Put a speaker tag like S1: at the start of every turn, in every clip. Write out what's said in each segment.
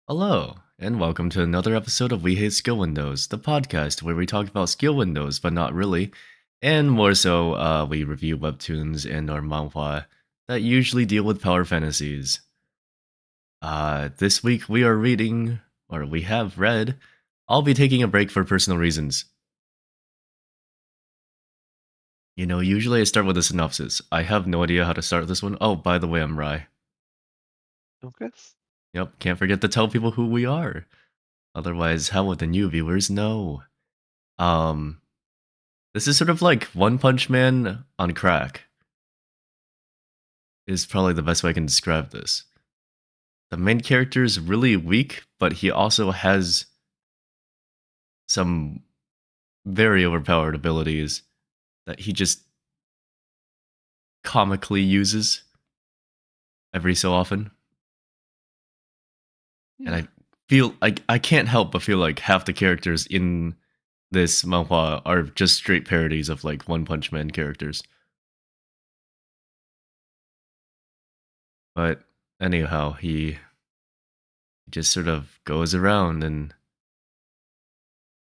S1: Hello, and welcome to another episode of We Hate Skill Windows, the podcast where we talk about skill windows, but not really, and more so, we review webtoons and or manhwa that usually deal with power fantasies. This week we are reading, or we have read, I'll be taking a break for personal reasons. Usually I start with a synopsis. I have no idea how to start this one. Oh, by the way, I'm Rai.
S2: Okay.
S1: Yep, can't forget to tell people who we are. Otherwise, how would the new viewers know? Um, This is sort of like One Punch Man on crack, is probably the best way I can describe this. The main character is really weak, but he also has some very overpowered abilities that he just comically uses every so often. And
S2: Yeah.
S1: I feel like I can't help but feel like half the characters in this manhwa are just straight parodies of like One Punch Man characters. But anyhow, he just sort of goes around and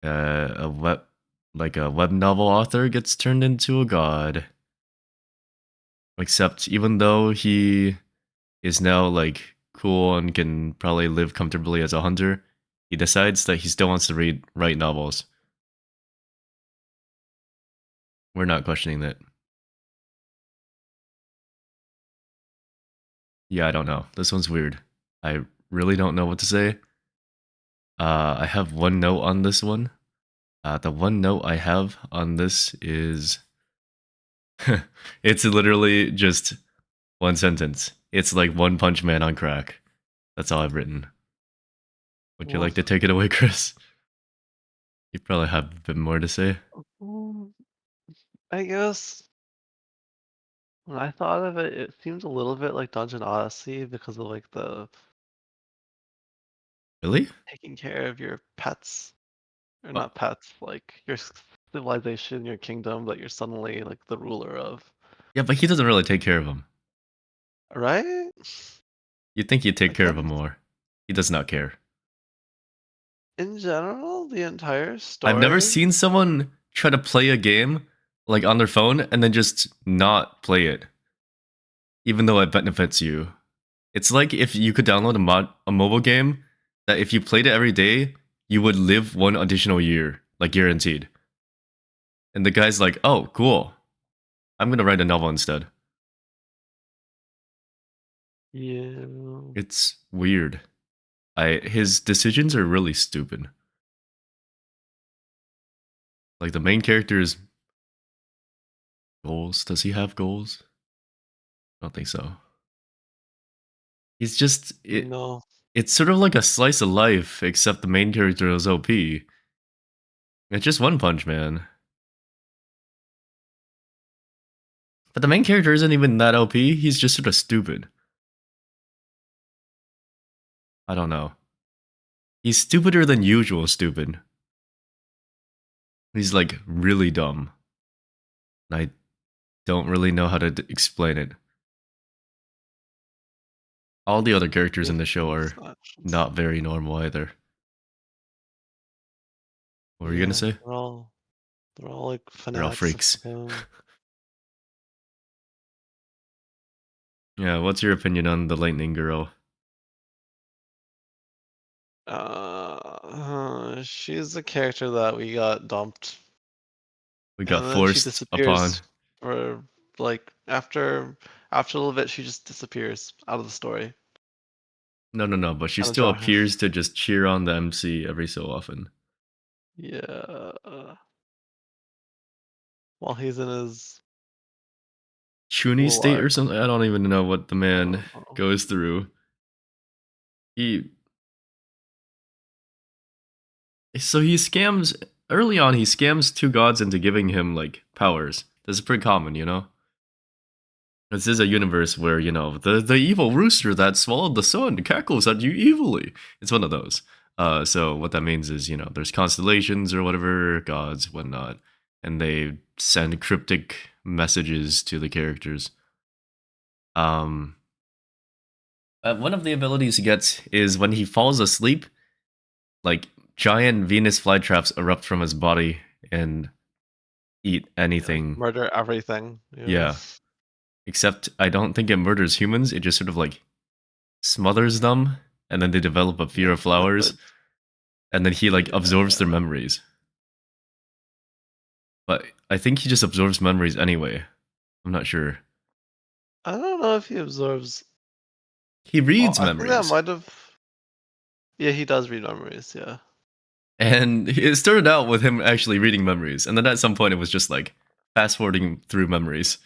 S1: a web novel author gets turned into a god. Except even though he is now like cool and can probably live comfortably as a hunter, he decides that he still wants to write novels. We're not questioning that. Yeah, I don't know. This one's weird. I really don't know what to say. I have one note on this one. The one note I have on this is it's literally just one sentence. It's like One Punch Man on crack. That's all I've written. Would you
S2: Well,
S1: like to take it away, Chris? You probably have a bit more to say.
S2: mm, I guess when I thought of it, it seemed a little bit like Dungeon Odyssey because of like the
S1: Really?
S2: taking care of your pets, or
S1: Oh,
S2: not pets, like your civilization, your kingdom that you're suddenly like the ruler of.
S1: yeah, but he doesn't really take care of him.
S2: Right?
S1: You'd think he'd
S2: I
S1: take care of him
S2: guess
S1: more. He does not care.
S2: in general, the entire
S1: I've never
S2: story.
S1: seen someone try to play a game like on their phone and then just not play it, even though it benefits you. It's like if you could download a mobile game that if you played it every day, you would live one additional year, like guaranteed. And the guy's like, "Oh, cool. I'm gonna write a novel instead."
S2: Yeah.
S1: It's weird. I his decisions are really stupid. Like the main character's goals. Does he have goals? I don't think so. He's just it.
S2: No.
S1: It's sort of like a slice of life, except the main character is OP. It's just One Punch Man, but the main character isn't even that OP. He's just sort of stupid. I don't know. He's stupider than usual. Stupid. He's like really dumb. I don't really know how to explain it. All the other characters in
S2: Makes
S1: the show are
S2: sense.
S1: not very normal either. What were you gonna
S2: Yeah,
S1: say?
S2: they're all like
S1: They're all
S2: fanatics of
S1: freaks.
S2: him.
S1: Yeah, what's your opinion on the Lightning Girl?
S2: She's a character that we got dumped,
S1: We got
S2: and then she
S1: forced upon.
S2: disappears for like after a little bit, she just disappears out of the story.
S1: No, no, no, but she
S2: Kind of
S1: still
S2: shocking.
S1: appears to just cheer on the MC every so often.
S2: Yeah, while he's in his
S1: Chuni
S2: little
S1: state or
S2: arc.
S1: something? I don't even know what the
S2: I
S1: man
S2: don't know.
S1: goes through. He he scams early on. He scams two gods into giving him like powers. This is pretty common, you know. This is a universe where the evil rooster that swallowed the sun cackles at you evilly. It's one of those. So what that means is there's constellations or whatever gods whatnot, and they send cryptic messages to the characters. Um, One of the abilities he gets is when he falls asleep, like giant Venus flytraps erupt from his body and eat
S2: Yeah, like
S1: anything.
S2: murder everything. Yeah.
S1: Yeah. Except I don't think it murders humans. It just sort of like smothers them, and then they develop a fear
S2: Yeah,
S1: of flowers,
S2: liquid.
S1: and then he like absorbs their
S2: Yeah.
S1: memories. But I think he just absorbs memories anyway. I'm not sure.
S2: I don't know if he absorbs
S1: He
S2: all.
S1: reads
S2: I think that
S1: memories.
S2: might have. Yeah, he does read memories. Yeah.
S1: And it started out with him actually reading memories, and then at some point it was just like fast forwarding through memories,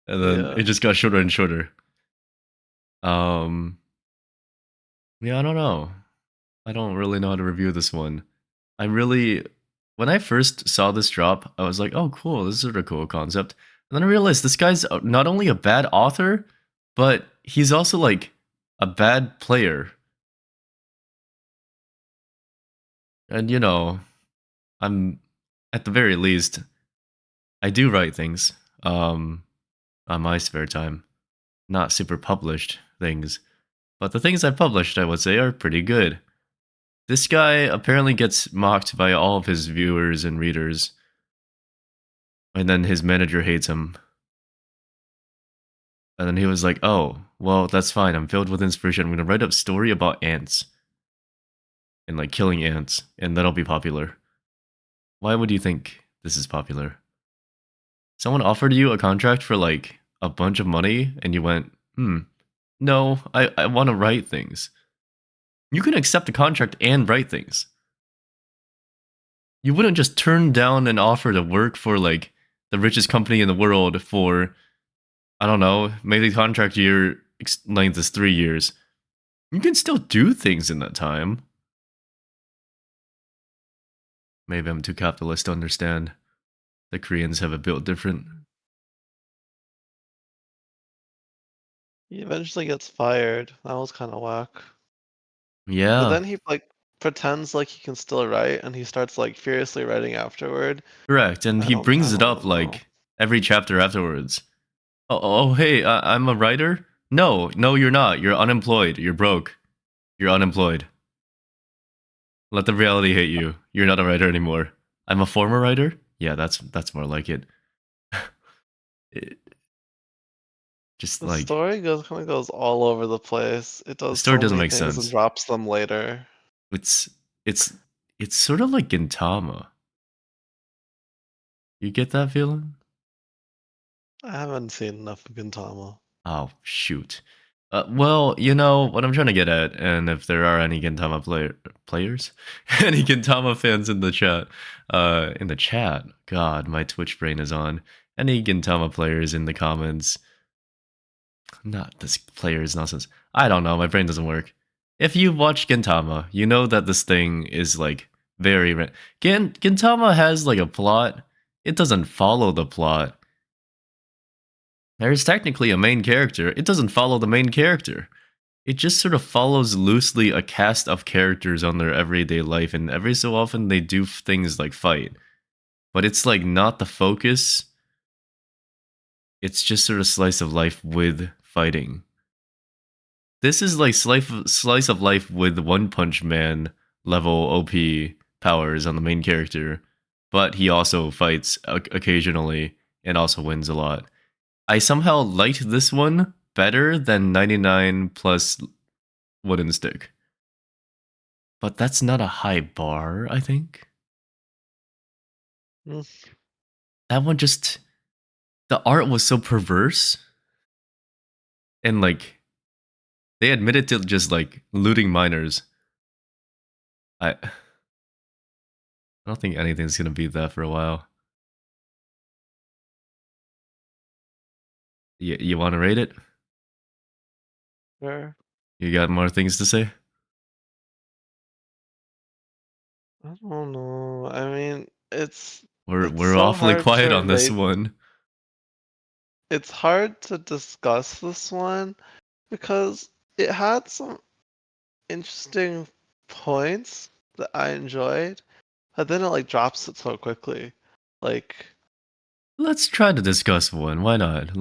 S1: and then it
S2: Yeah.
S1: just got shorter and shorter. Um, yeah, I don't know. I don't really know how to review this one. I really, when I first saw this drop, I was like, "Oh, cool! This is sort of cool concept." And then I realized this guy's not only a bad author, but he's also like a bad player. And I'm at the very least, I do write things on my spare time, not super published things. But the things I published, I would say, are pretty good. This guy apparently gets mocked by all of his viewers and readers, and then his manager hates him. And then he was like, "Oh, well, that's fine. I'm filled with inspiration. I'm gonna write a story about ants and like killing ants, and that'll be popular." Why would you think this is popular? Someone offered you a contract for like a bunch of money, and you went, no, I want to write things. You can accept a contract and write things. You wouldn't just turn down an offer to work for like the richest company in the world for, I don't know, maybe the contract year length is 3 years. You can still do things in that time. Maybe I'm too capitalist to understand. The Koreans have it built different.
S2: He eventually gets fired. That was kind of whack. But
S1: Yeah,
S2: then he like pretends like he can still write, and he starts like furiously writing afterward.
S1: correct. And he
S2: I
S1: brings it up
S2: don't know.
S1: like every chapter afterwards. Oh, hey, I'm a writer? No, no, you're not. You're unemployed. You're broke. You're unemployed. Let the reality hit you. You're not a writer anymore. I'm a former writer? Yeah, that's more like it. It- just
S2: The
S1: like
S2: story goes all over the place. It
S1: the
S2: does
S1: story
S2: so
S1: doesn't
S2: many
S1: make
S2: things and
S1: sense.
S2: drops them later.
S1: It's it's it's sort of like Gintama. You get that feeling?
S2: I haven't seen enough of Gintama.
S1: Oh shoot. Well, you know what I'm trying to get at, and if there are any Gintama players, any Gintama fans in the chat, God, my Twitch brain is on. Any Gintama players in the comments? Not this player is nonsense. I don't know. My brain doesn't work. If you watch Gintama, you know that this thing is like very. Gintama has like a plot. It doesn't follow the plot. There's technically a main character. It doesn't follow the main character. It just sort of follows loosely a cast of characters on their everyday life, and every so often they do things like fight. But it's like not the focus. It's just sort of slice of life with fighting. This is like slice of life with One Punch Man level OP powers on the main character, but he also fights occasionally and also wins a lot. I somehow liked this one better than 99 plus Wooden Stick, but that's not a high bar, I think.
S2: Mm,
S1: That one just, the art was so perverse, and like, they admitted to just like looting miners. I don't think anything's gonna beat that for a while. You want to rate it?
S2: sure.
S1: You got more things to say?
S2: I don't know. I mean, it's
S1: We're
S2: so
S1: awfully
S2: hard
S1: quiet
S2: to
S1: on this
S2: rate.
S1: one.
S2: It's hard to discuss this one because it had some interesting points that I enjoyed, but then it like drops it so quickly. Like,
S1: Let's try to discuss one. Why not?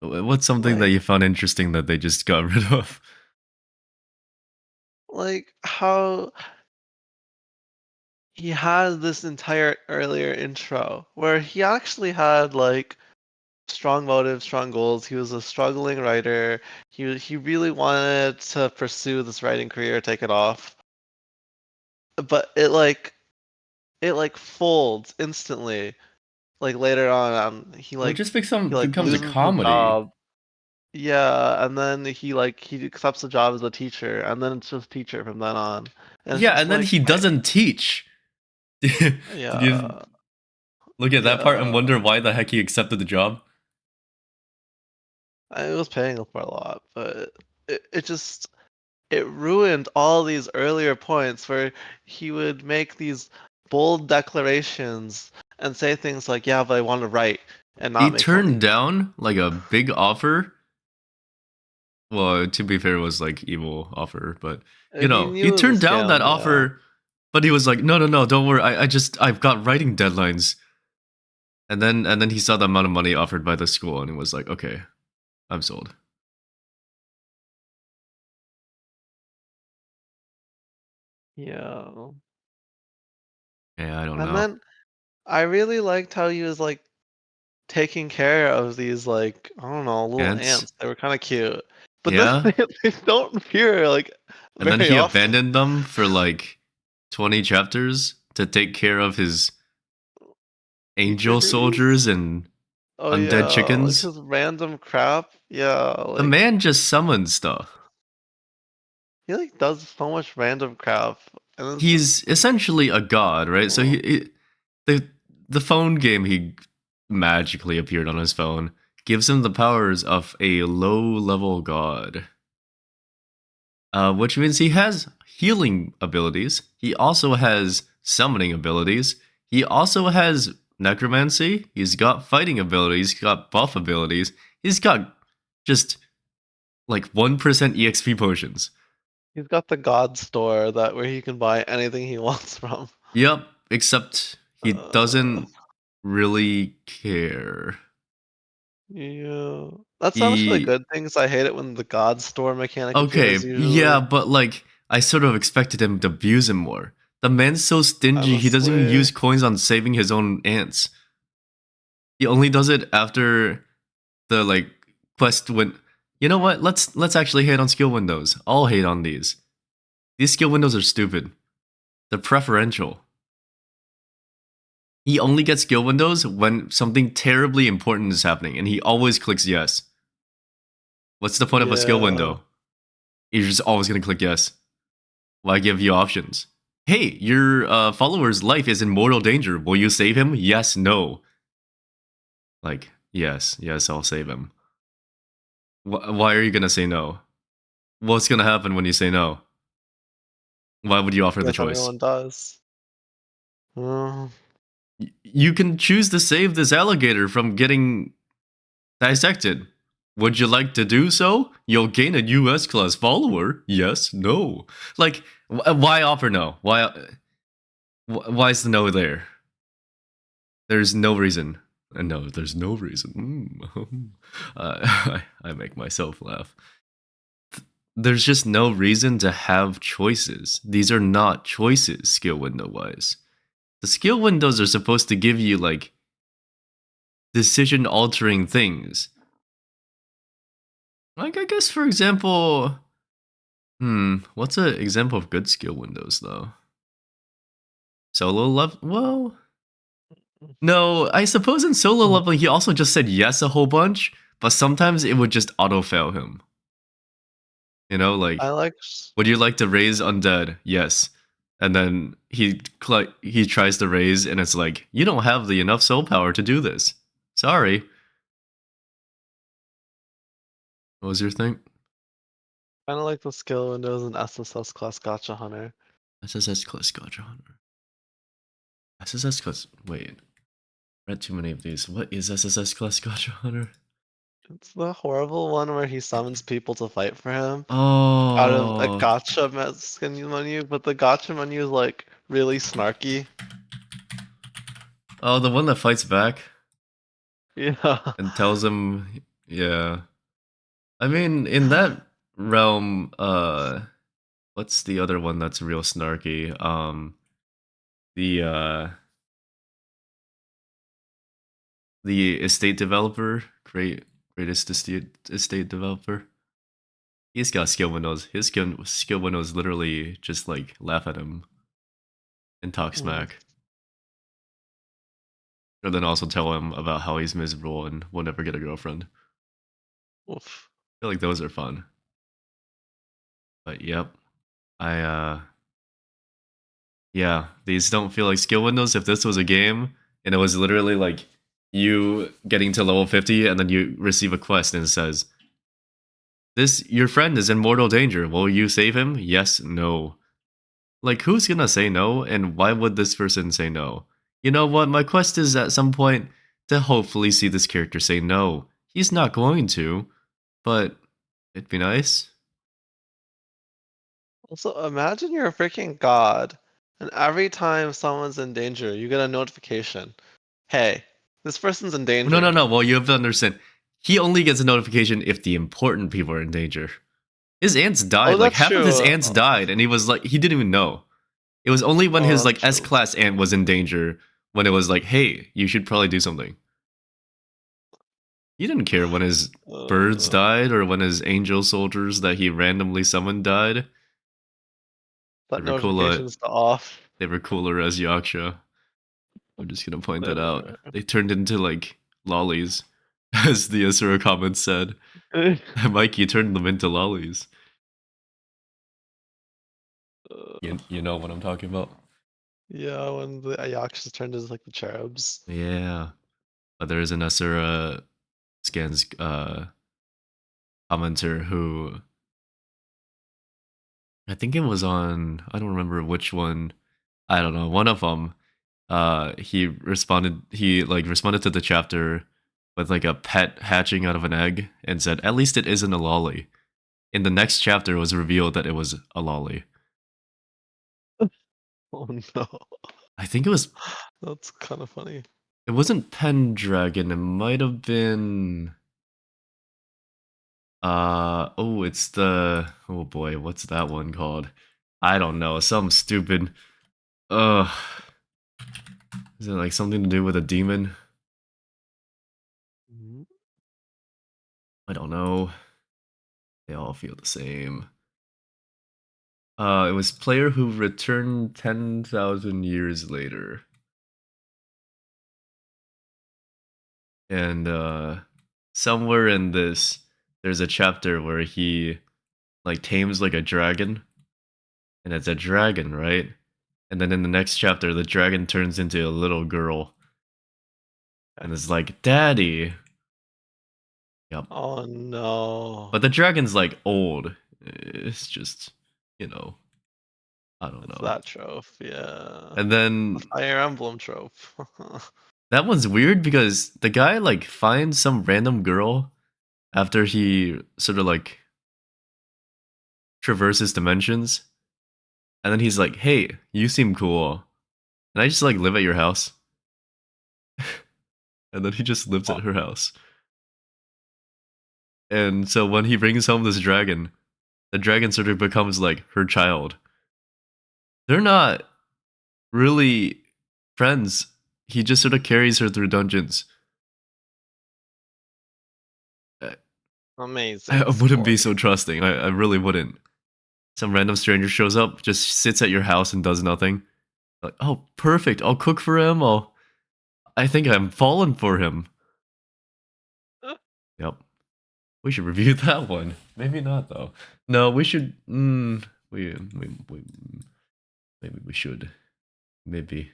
S1: What's something that
S2: Like
S1: you found interesting that they just got rid of?
S2: like how he had this entire earlier intro where he actually had like strong motives, strong goals. He was a struggling writer. He really wanted to pursue this writing career, take it off. But it like folds instantly. Like later on,
S1: Well, it just
S2: he
S1: becomes a
S2: loses his
S1: comedy.
S2: job. Yeah, and then he accepts a job as a teacher, and then it's just teacher from then on. And it's
S1: Yeah,
S2: just
S1: and then
S2: like,
S1: he doesn't teach. Did you
S2: yeah,
S1: look at that part and
S2: yeah.
S1: wonder why the heck he accepted the job?
S2: I was paying for a lot, but it just it ruined all these earlier points where he would make these bold declarations and say things like, "Yeah, but I want to write and
S1: He
S2: not make
S1: turned
S2: money."
S1: down like a big offer. Well, to be fair, it was like evil offer, but
S2: He
S1: he
S2: knew it was
S1: turned
S2: a
S1: down that
S2: scam. Yeah,
S1: offer, but he was like, no, no, no, don't worry. I've got writing deadlines. And then he saw the amount of money offered by the school and he was like, okay, I'm sold.
S2: yeah.
S1: Yeah, I don't
S2: And
S1: know.
S2: then I really liked how he was like taking care of these like I don't know little
S1: Ants.
S2: ants. They were kind of cute, but then
S1: Yeah.
S2: they don't appear like
S1: And then
S2: very
S1: he
S2: often.
S1: abandoned them for like 20 chapters to take care of his angel
S2: Babies?
S1: soldiers and
S2: Oh
S1: undead
S2: yeah, like
S1: chickens.
S2: his random crap. Yeah,
S1: The
S2: like
S1: man just summoned stuff.
S2: he like does so much random crap, and it's
S1: He's
S2: just
S1: essentially a god, right? So the the phone game he magically appeared on his phone gives him the powers of a low level god. Which means he has healing abilities. He also has summoning abilities. He also has necromancy. He's got fighting abilities. He's got buff abilities. He's got just like 1% EXP potions.
S2: he's got the God store that where he can buy anything he wants from.
S1: Yep, except he
S2: Uh,
S1: doesn't really care.
S2: yeah, that's actually
S1: He
S2: good things. I hate it when the God store mechanic appears.
S1: okay, yeah,
S2: Usually,
S1: but like I sort of expected him to abuse him more. The man's so stingy, he doesn't even use
S2: honestly,
S1: coins on saving his own ants. He only does it after the like quest when you know what? Let's actually hate on skill windows. I'll hate on these. These skill windows are stupid. They're preferential. He only gets skill windows when something terribly important is happening, and he always clicks yes. What's the point of a skill
S2: yeah.
S1: window? You're just always gonna click yes. Why give you options? Hey, your follower's life is in mortal danger. Will you save him? Yes, no. Like, yes, yes, I'll save him. Why are you gonna say no? What's gonna happen when you say no? Why would you offer the
S2: Guess
S1: choice?
S2: everyone does. Uh,
S1: You can choose to save this alligator from getting dissected. Would you like to do so? You'll gain a US class follower. Yes, no. Like, why offer no? Why is the no there? There's no reason. No, there's no reason. I make myself laugh. There's just no reason to have choices. These are not choices, skill window wise. The skill windows are supposed to give you like decision altering things. Like I guess for example, what's an example of good skill windows though? Solo level? Well, no, I suppose in solo leveling he also just said yes a whole bunch, but sometimes it would just auto fail him. You know,
S2: I
S1: like
S2: like.
S1: would you like to raise undead? Yes. And then he tries to raise and it's like, you don't have the enough soul power to do this. Sorry. What was your thing?
S2: Kind of like the skill windows in SSS class Gotcha Hunter.
S1: SSS class Gotcha Hunter. SSS class. Wait, read too many of these. What is SSS class Gotcha Hunter?
S2: It's the horrible one where he summons people to fight for him out of a
S1: Oh,
S2: Gotcha menu, but the Gotcha menu is like really snarky.
S1: oh, the one that fights back
S2: Yeah,
S1: and tells him. Yeah. I mean, in that realm, what's the other one that's real snarky? The the estate developer, greatest estate developer. He's got skill windows. His skill windows literally just like laugh at him and talk
S2: Mm,
S1: smack. And then also tell him about how he's miserable and will never get a girlfriend. I
S2: oof.
S1: feel like those are fun. But yep. I yeah, these don't feel like skill windows. If this was a game and it was literally like you getting to level 50 and then you receive a quest and it says, "This your friend is in mortal danger. Will you save him?" Yes, no. Like who's gonna say no and why would this person say no? You know what? My quest is at some point to hopefully see this character say no. He's not going to, but it'd be nice.
S2: Also, imagine you're a freaking god, and every time someone's in danger, you get a notification. Hey, this person's in
S1: No, no,
S2: danger.
S1: no. Well, you have to understand. He only gets a notification if the important people are in danger. His aunts
S2: Oh,
S1: died. Like
S2: that's
S1: half of
S2: true.
S1: his aunts died, and he was like, he didn't even know. It was only when
S2: Oh,
S1: his
S2: that's
S1: like S
S2: true.
S1: class aunt was in danger when it was like, hey, you should probably do something. He didn't care when his birds
S2: Uh,
S1: died or when his angel soldiers that he randomly summoned died. They
S2: that
S1: were cooler.
S2: notification's off.
S1: They were cooler as Yaksha. I'm just gonna point that out.
S2: Literally.
S1: They turned into like lollies, as the Asura comment said. Mikey turned them into lollies. You know what I'm talking about.
S2: Yeah, when the Ayakshas turned into like the cherubs.
S1: Yeah. But there is an Asura scans commenter who I think it was on I don't remember which one. I don't know. One of them he like responded to the chapter with like a pet hatching out of an egg and said at least it isn't a lolly. In the next chapter it was revealed that it was a lolly.
S2: Oh no.
S1: I think
S2: That's kind of funny.
S1: it wasn't Pendragon, it might have been oh it's the oh boy, what's that one called? I don't know, some stupid uh is it like something to do with a demon?
S2: Mhm.
S1: I don't know. They all feel the same. It was player who returned 10,000 years later. And somewhere in this there's a chapter where he like tames like a dragon and it's a dragon, right? And then in the next chapter the dragon turns into a little girl and is like, "Daddy." Yep.
S2: Oh no.
S1: But the dragon's like old. It's just, you know, I don't
S2: It's
S1: know.
S2: that trope, yeah.
S1: And
S2: The
S1: then
S2: Fire Emblem trope.
S1: that one's weird because the guy like finds some random girl after he sort of like traverses dimensions, and then he's like, "Hey, you seem cool. Can I just like live at your house?" And then he just lives at
S2: Wow.
S1: her house. And so when he brings home this dragon, the dragon sort of becomes like her child. They're not really friends. He just sort of carries her through dungeons. I, I
S2: Amazing
S1: wouldn't be
S2: story.
S1: so trusting. I really wouldn't. Some random stranger shows up, just sits at your house and does nothing. Like, oh, perfect. I'll cook for him. I think I'm falling for him. Yep. We should review that one. Maybe not though. No, we should. We maybe we should. Maybe.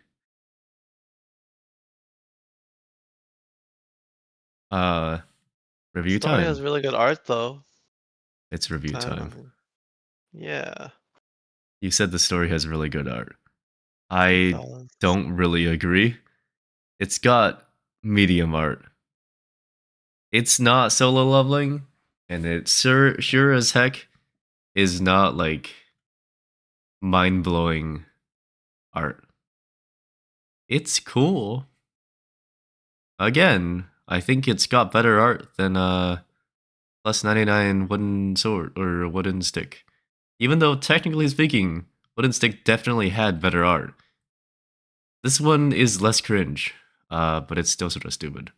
S1: Uh, review
S2: Story has
S1: time.
S2: really good art though.
S1: It's review time.
S2: Yeah,
S1: You said the story has really good art.
S2: it
S1: I
S2: does.
S1: don't really agree. It's got medium art. It's not solo leveling, and it sure as heck is not like mind blowing art. It's cool. Again, I think it's got better art than plus 99 wooden sword or wooden stick. Even though technically speaking, wooden stick definitely had better art. This one is less cringe, but it's still sort of stupid.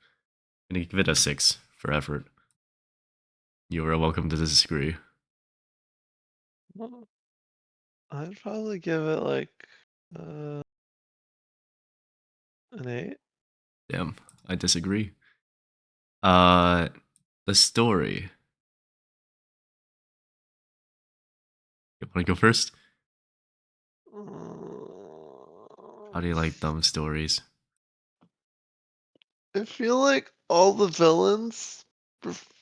S1: I'm gonna give it a 6 for effort. You are welcome to disagree.
S2: Well, I'd probably give it like uh, an 8.
S1: Damn, I disagree. Uh, the story. You wanna go first? How do you like dumb stories?
S2: I feel like all the villains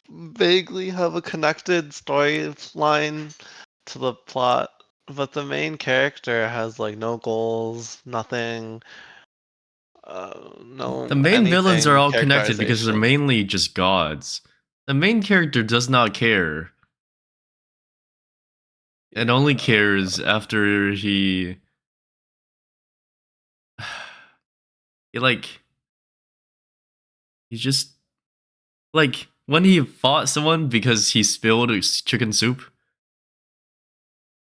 S2: vaguely have a connected storyline to the plot, but the main character has like no goals, nothing,
S1: The
S2: no
S1: main villains are
S2: anything
S1: all connected because they're
S2: characterization.
S1: mainly just gods. The main character does not care and only
S2: Yeah.
S1: cares after he like he's just like when he fought someone because he spilled his chicken soup.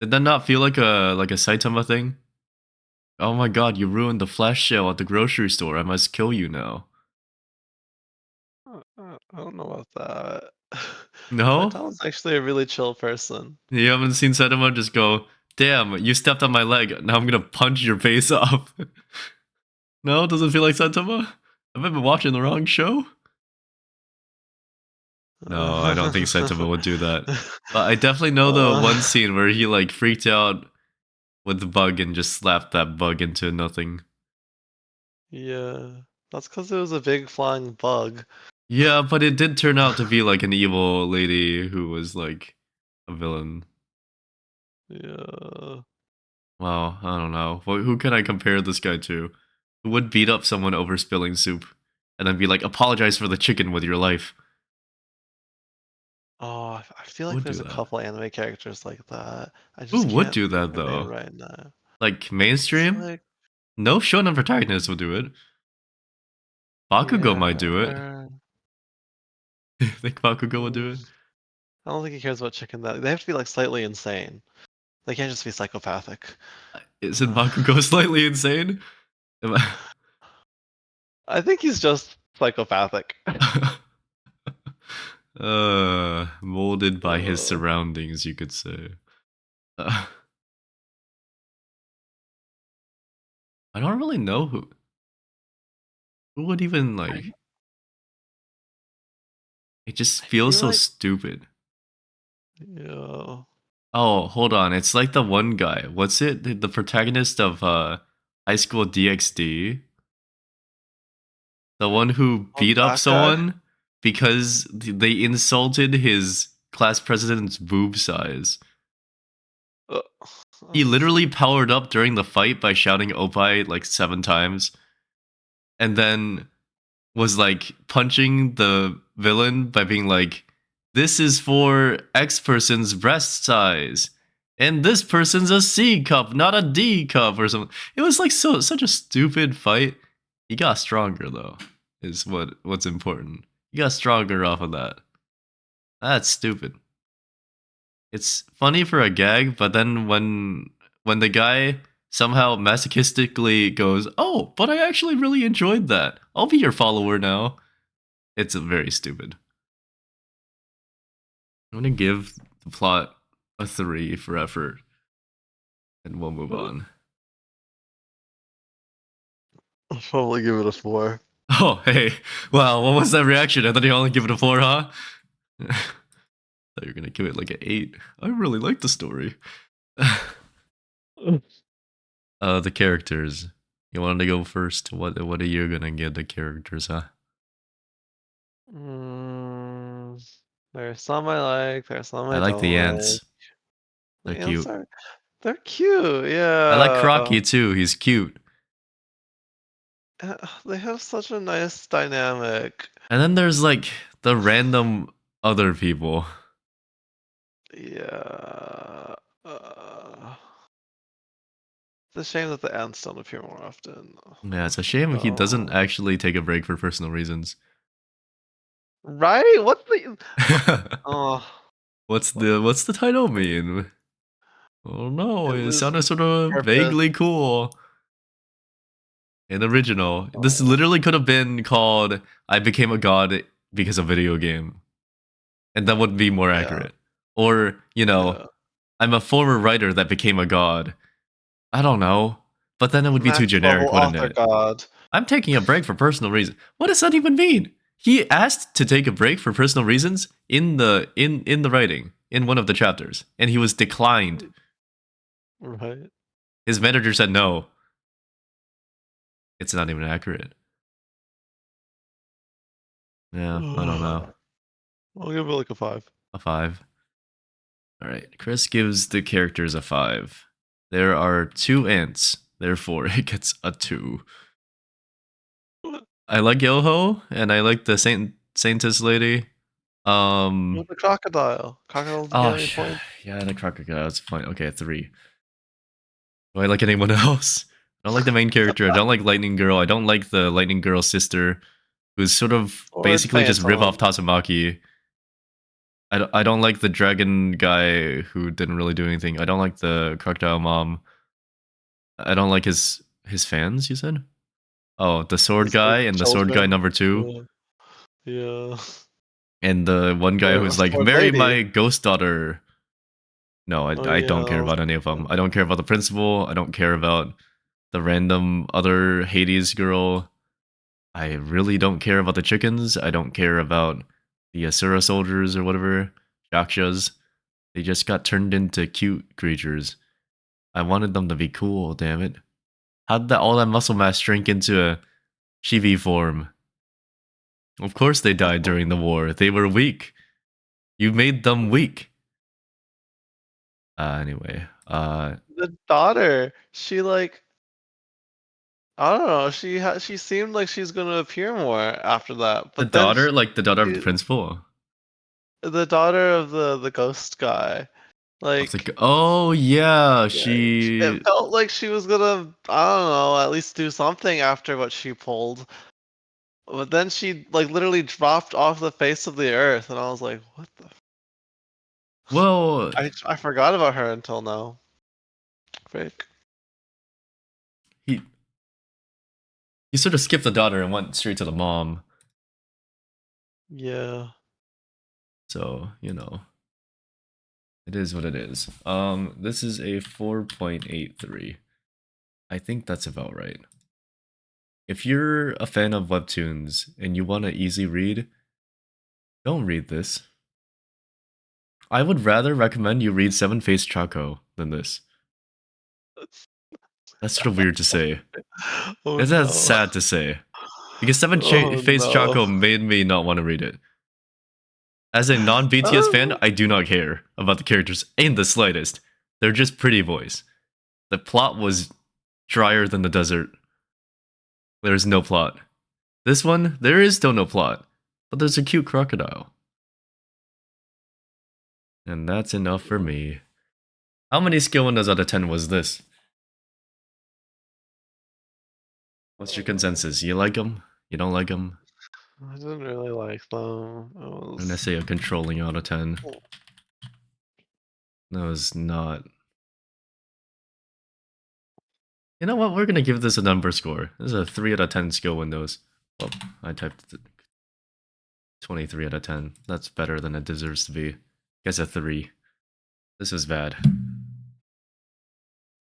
S1: Did that not feel like a Saitama thing? Oh my god, you ruined the flash sale at the grocery store. I must kill you now.
S2: I don't know about that.
S1: No?
S2: Saitama's actually a really chill person.
S1: You haven't seen Saitama just go, damn, you stepped on my leg. Now I'm gonna punch your face off. No, doesn't feel like Saitama? Have I been watching the wrong show? No, I don't think Saitama would do that. But I definitely know the one
S2: Uh,
S1: scene where he like freaked out with the bug and just slapped that bug into nothing.
S2: yeah, that's because it was a big flying bug.
S1: Yeah, but it did turn out to be like an evil lady who was like a villain.
S2: Yeah.
S1: Wow, I don't know. Who can I compare this guy to? Who would beat up someone over spilling soup and then be like, apologize for the chicken with your life?
S2: Oh, I feel
S1: Who
S2: like
S1: would do
S2: there's a
S1: that?
S2: couple anime characters like that. I
S1: Who
S2: just
S1: would
S2: can't
S1: do
S2: think
S1: that
S2: of their name
S1: though?
S2: right now.
S1: Like
S2: It's
S1: mainstream?
S2: like,
S1: No shonen protagonist would do it. Bakugo might
S2: yeah,
S1: do it.
S2: or
S1: You think Bakugo would do
S2: mm,
S1: it?
S2: I don't think he cares about chicken. That they have to be like slightly insane. They can't just be psychopathic.
S1: Isn't
S2: Uh,
S1: Bakugo slightly insane?
S2: I think he's just psychopathic.
S1: Molded by his
S2: Uh,
S1: surroundings, you could say. Uh, I don't really know who would even
S2: I,
S1: like. It just
S2: I
S1: feels
S2: feel
S1: so
S2: like,
S1: stupid.
S2: yeah.
S1: Oh, hold on. It's like the one guy. What's it? The protagonist of High School DxD, the one who
S2: Oh,
S1: beat up
S2: that guy?
S1: someone because they insulted his class president's boob size.
S2: Uh,
S1: He
S2: that's-
S1: literally powered up during the fight by shouting "Opie" like 7 times, and then was like punching the villain by being like, "This is for X person's breast size, and this person's a C cup, not a D cup," or something. It was like such a stupid fight. He got stronger though, is what's important. He got stronger off of that. That's stupid. It's funny for a gag, but then when the guy somehow masochistically goes, "Oh, but I actually really enjoyed that. I'll be your follower now." It's very stupid. I'm gonna give the plot a 3 for effort, and we'll move on.
S2: I'll probably give it a 4.
S1: Oh, hey. Wow, what was that reaction? I thought you only give it a 4, huh? Thought you were gonna give it like an 8. I really like the story. The characters. You wanted to go first. What are you gonna give the characters, huh?
S2: Mm, there's some I like, there's some
S1: I
S2: I
S1: like the
S2: don't like.
S1: ants. They're
S2: The ants
S1: cute.
S2: are they're cute,
S1: I like
S2: yeah.
S1: Crocky too. He's cute.
S2: They have such a nice dynamic.
S1: And then there's like the random other people.
S2: Yeah. It's a shame that the ants don't appear more often.
S1: Yeah, it's a shame he doesn't
S2: Oh,
S1: actually take a break for personal reasons.
S2: Right? What's the oh
S1: What's the title mean? Oh no,
S2: it
S1: it sounded
S2: loses
S1: sort of
S2: purpose.
S1: vaguely cool and original. This
S2: Oh,
S1: literally could have been called "I Became a God Because of Video Game," and that would be more
S2: yeah,
S1: accurate. Or
S2: yeah.
S1: I'm a former writer that became a god. I don't know, but then it would be too
S2: Max
S1: generic,
S2: level
S1: wouldn't
S2: author
S1: it?
S2: god.
S1: I'm taking a break for personal reasons. What does that even mean? He asked to take a break for personal reasons in the writing in one of the chapters, and he was declined.
S2: Right.
S1: His manager said no. It's not even accurate. Yeah, I don't know.
S2: I'll give it like a 5.
S1: A 5. All right. Chris gives the characters a 5. There are 2 ants, therefore it gets a 2. I like Yoho and I like the Saintess lady.
S2: With the crocodile. Crocodile doesn't get
S1: Oh
S2: any points.
S1: yeah, the crocodile's fine. Okay, 3. Do I like anyone else? I don't like the main character. I don't like Lightning Girl. I don't like the Lightning Girl's sister, who's sort of
S2: Sword
S1: basically just rip
S2: Phantom.
S1: off Tatsumaki. I don't like the dragon guy who didn't really do anything. I don't like the crocodile mom. I don't like his fans. You said? Oh, the sword
S2: It's like
S1: guy and the sword guy
S2: children.
S1: number 2,
S2: Yeah. Yeah.
S1: and the one guy
S2: Or a
S1: who's like,
S2: sword
S1: "Marry
S2: lady.
S1: my ghost daughter." No,
S2: Oh
S1: I
S2: yeah,
S1: don't care about any of them. I don't care about the principal. I don't care about the random other Hades girl. I really don't care about the chickens. I don't care about the Asura soldiers or whatever, Yakshas. They just got turned into cute creatures. I wanted them to be cool, damn it. How did all that muscle mass shrink into a chibi form? Of course they died during the war. They were weak. You made them weak. Anyway,
S2: the daughter. She like I don't know. She seemed like she's gonna appear more after that,
S1: the
S2: but then
S1: daughter, like the daughter of the
S2: she,
S1: principal.
S2: the daughter of the ghost guy, like
S1: Oh yeah,
S2: yeah, it
S1: she.
S2: felt like she was gonna I don't know at least do something after what she pulled, but then she like literally dropped off the face of the earth, and I was like, what the?
S1: Well,
S2: I forgot about her until now. Frick.
S1: he he sort of skipped the daughter and went straight to the mom.
S2: Yeah.
S1: So it is what it is. This is a 4.83. I think that's about right. If you're a fan of webtoons and you want to easy read, don't read this. I would rather recommend you read Seven Faced Choco than this. That's sort of weird to say.
S2: Oh
S1: That's
S2: no.
S1: sad to say. Because
S2: Oh
S1: Faced
S2: no.
S1: Choco made me not want to read it. As a non BTS fan, I do not care about the characters in the slightest. They're just pretty boys. The plot was drier than the desert. There's no plot. This one, there is still no plot, but there's a cute crocodile. And that's enough for me. How many skill windows out of 10 was this? What's your consensus? You like them? You don't like them?
S2: I didn't really like them. It
S1: I'm gonna
S2: was
S1: say a controlling out of 10. That was not. You know what? We're gonna give this a number score. This is a 3 out of 10 skill windows. Well, I typed 23 out of 10. That's better than it deserves to be. Guess a 3. This is bad.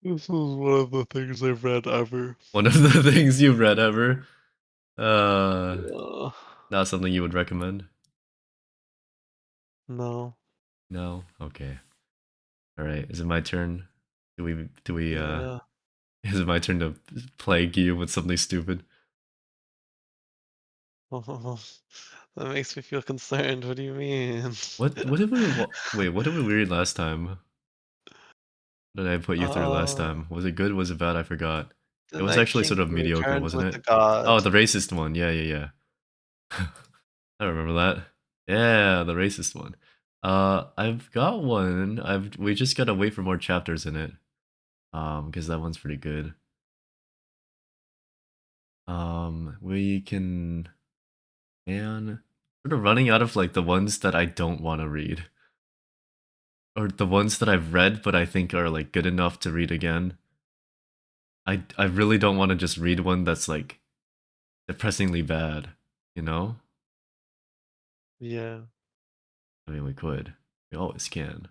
S2: this is one of the things I've read ever.
S1: One of the things you've read ever. Uh,
S2: Yeah.
S1: Not something you would recommend?
S2: No.
S1: No? Okay. Alright, is it my turn? Do we
S2: Yeah.
S1: is it my turn to plague you with something stupid?
S2: That makes me feel concerned. What do you mean?
S1: What did wait, what did we read last time? What did I put you through last
S2: uh,
S1: time? Was it good? Was it bad? I forgot.
S2: the
S1: It was
S2: Night
S1: actually
S2: King
S1: sort of mediocre,
S2: returns
S1: wasn't
S2: with
S1: it?
S2: the
S1: Oh,
S2: god.
S1: the racist one. Yeah, yeah, yeah. I remember that. Yeah, the racist one. I've got one. We just gotta wait for more chapters in it. Because that one's pretty good. We can man sort of running out of like the ones that I don't want to read, or the ones that I've read but I think are like good enough to read again. I really don't want to just read one that's like depressingly bad, you know?
S2: Yeah,
S1: I mean, we could, we always can,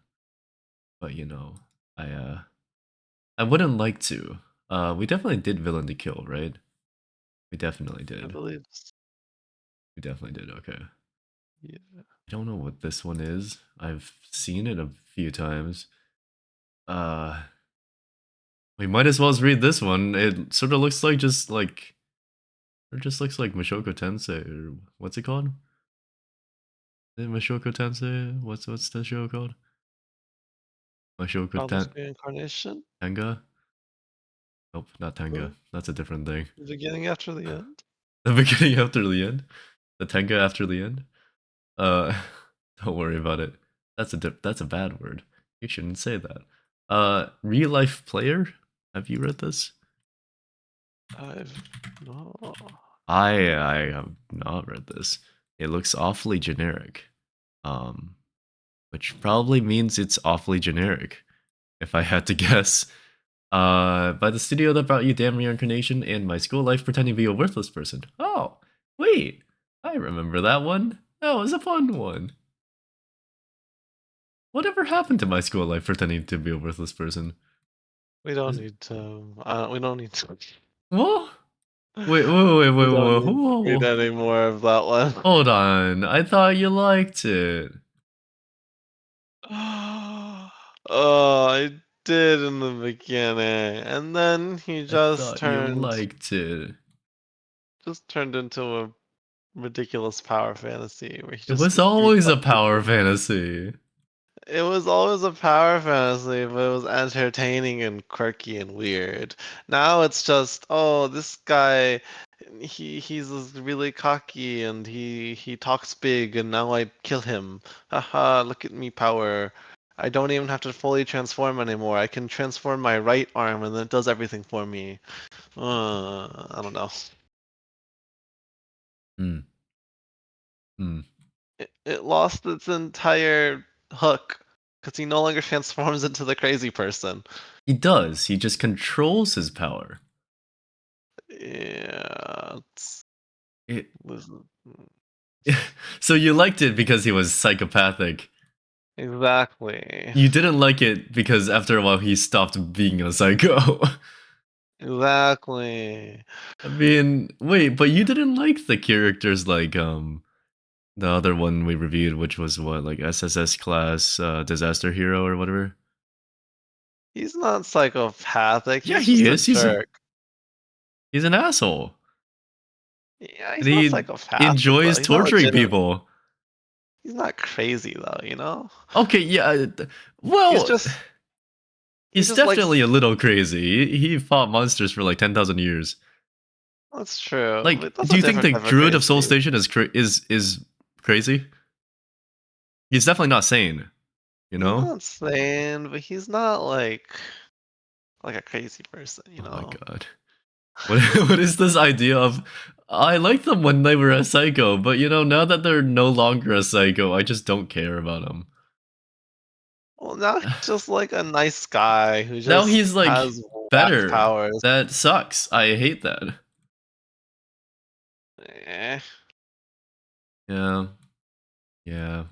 S1: but I I wouldn't like to. We definitely did Villain to Kill, right? We definitely
S2: I
S1: did.
S2: believe.
S1: We definitely did. Okay.
S2: Yeah,
S1: I don't know what this one is. I've seen it a few times. Uh, we might as well just read this one. It sort of looks like it just looks like Mashoko Tensei, or what's it called? Is it Mashoko Tensei? What's the show called? Mashoko
S2: Childless reincarnation.
S1: Tenga? Nope, not Tenga.
S2: The
S1: That's a different thing.
S2: beginning after the end.
S1: The beginning after the end? The Tenga after the end? Uh, don't worry about it. That's a bad word. You shouldn't say that. Real life player. Have you read this?
S2: I've no.
S1: I have not read this. It looks awfully generic. Um, which probably means it's awfully generic, if I had to guess. By the studio that brought you Damn Reincarnation and My School Life Pretending to Be a Worthless Person. Oh, wait, I remember that one. That was a fun one. Whatever happened to My School Life Pretending to Be a Worthless Person?
S2: We don't
S1: Is-
S2: need to. We don't need to.
S1: What? Wait,
S2: We don't need to read
S1: whoa.
S2: any more of that one.
S1: Hold on. I thought you liked it.
S2: Oh, I did in the beginning, and then he
S1: I thought you liked it.
S2: just turned into a ridiculous power fantasy where he
S1: It
S2: just
S1: was
S2: beats
S1: always
S2: up
S1: a power
S2: people.
S1: fantasy.
S2: It was always a power fantasy, but it was entertaining and quirky and weird. Now it's just, oh, this guy, he's really cocky and he talks big, and now I kill him. Haha, look at me power. I don't even have to fully transform anymore. I can transform my right arm and then it does everything for me. I don't know.
S1: Hmm. Hmm.
S2: It lost its entire hook because he no longer transforms into the crazy person.
S1: He does. He just controls his power.
S2: Yeah,
S1: It,
S2: listen.
S1: so you liked it because he was psychopathic.
S2: Exactly.
S1: You didn't like it because after a while he stopped being a psycho.
S2: Exactly.
S1: I mean, wait, but you didn't like the characters like the other one we reviewed, which was what, like SSS class disaster hero or whatever.
S2: He's not psychopathic.
S1: Yeah,
S2: He's
S1: he
S2: just a
S1: is.
S2: jerk.
S1: He's an asshole,
S2: Yeah,
S1: and
S2: he's not
S1: he
S2: psychopathic though.
S1: enjoys
S2: He's not
S1: torturing
S2: legitimate.
S1: people.
S2: He's not crazy though.
S1: Okay, yeah.
S2: He's
S1: Well,
S2: just he
S1: he's
S2: just
S1: definitely
S2: likes.
S1: a little crazy. He fought monsters for like 10,000 years.
S2: That's true,
S1: Like,
S2: but that's
S1: do
S2: a
S1: you think
S2: different
S1: the
S2: type of
S1: druid of Soul
S2: crazy.
S1: Station is crazy? He's definitely not sane. You
S2: He's
S1: know?
S2: not sane, but he's not like a crazy person, you
S1: Oh my
S2: know?
S1: god. What what is this idea of? I liked them when they were a psycho, but now that they're no longer a psycho, I just don't care about them.
S2: Well, now he's just like a nice guy who
S1: Now
S2: just
S1: he's like
S2: has whack
S1: better.
S2: powers.
S1: That sucks. I hate that.
S2: Eh.
S1: Yeah. Yeah.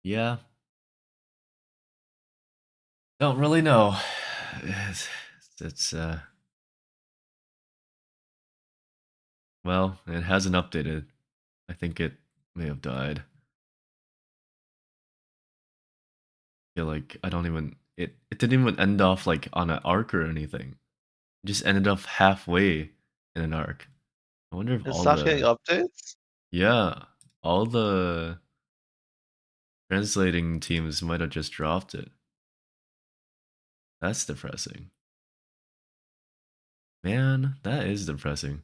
S1: Yeah. Don't really know. It's well, it hasn't updated. I think it may have died. I feel like I don't even it didn't even end off like on an arc or anything. It just ended up halfway in an arc. I wonder if
S2: It
S1: all
S2: stopped getting
S1: the
S2: updates?
S1: yeah, all the translating teams might have just dropped it. That's depressing. Man, that is depressing.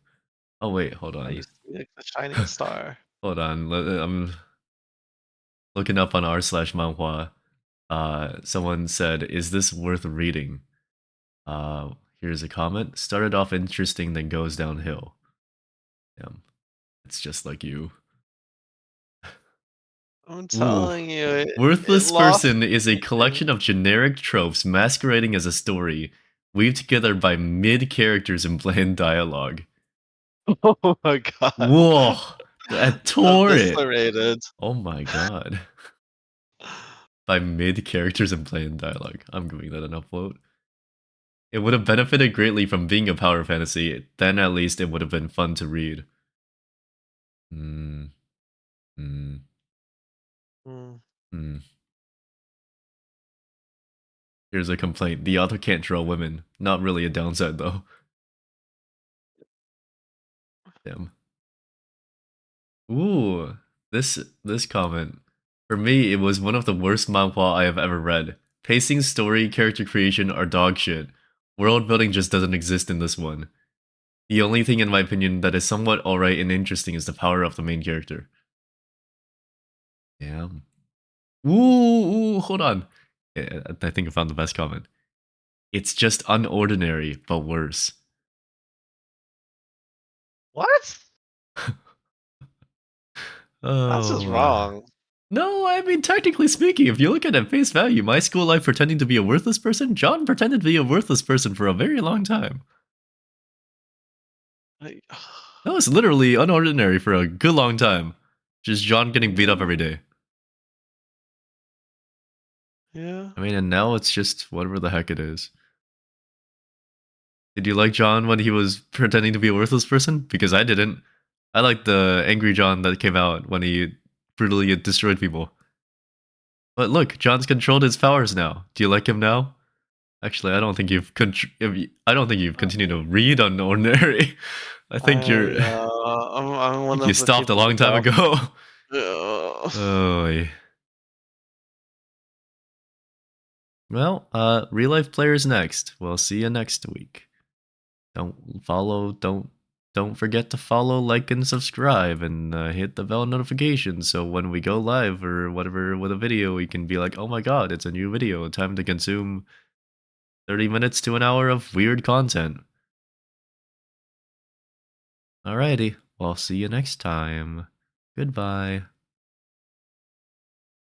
S1: Oh wait, hold
S2: I
S1: on.
S2: used to be like the shining star.
S1: Hold on. I'm looking up on r/manhwa. Someone said, "Is this worth reading?" Here's a comment. Started off interesting, then goes downhill. Damn. It's just like you.
S2: I'm
S1: Ooh.
S2: telling you, it
S1: Worthless
S2: lost
S1: Person is a
S2: me.
S1: collection of generic tropes masquerading as a story, weaved together by mid-characters and bland dialogue.
S2: Oh my god.
S1: Whoa! That tore it!
S2: Eviscerated.
S1: Oh my god. By mid-characters and bland dialogue. I'm giving that an upvote. It would have benefited greatly from being a power fantasy, then at least it would have been fun to read. Hmm. Hmm.
S2: Hmm.
S1: Hmm. Here's a complaint. The author can't draw women. Not really a downside though. Damn. Ooh. This comment. For me, it was one of the worst manhwa I have ever read. Pacing, story, character creation are dog shit. World building just doesn't exist in this one. The only thing in my opinion that is somewhat alright and interesting is the power of the main character. Damn. Ooh, hold on. Yeah, I think I found the best comment. It's just unordinary, but worse.
S2: What? That's just
S1: Oh.
S2: wrong.
S1: No, I mean, technically speaking, if you look at it at face value, my school life pretending to be a worthless person, John pretended to be a worthless person for a very long time.
S2: I-
S1: That was literally unordinary for a good long time. Just John getting beat up
S2: Yeah.
S1: every day.
S2: Yeah.
S1: I mean, and now it's just whatever the heck it is. Did you like John when he was pretending to be a worthless person? Because I didn't. I liked the angry John that came out when he brutally destroyed people. But look, John's controlled his powers now. Do you like him now? Actually, I don't think I don't think you've continued to read on Ordinary. I think
S2: I
S1: you're.
S2: I'm
S1: I
S2: one
S1: think you
S2: of the
S1: stopped a
S2: people who
S1: long time
S2: don't.
S1: ago.
S2: Ugh.
S1: Oh. Well, real life players next. We'll see you next week. Don't forget to follow, like, and subscribe, and hit the bell notification so when we go live or whatever with a video, you can be like, oh my god, it's a new video. Time to consume 30 minutes to an hour of weird content. Alrighty, well, see you next time. Goodbye.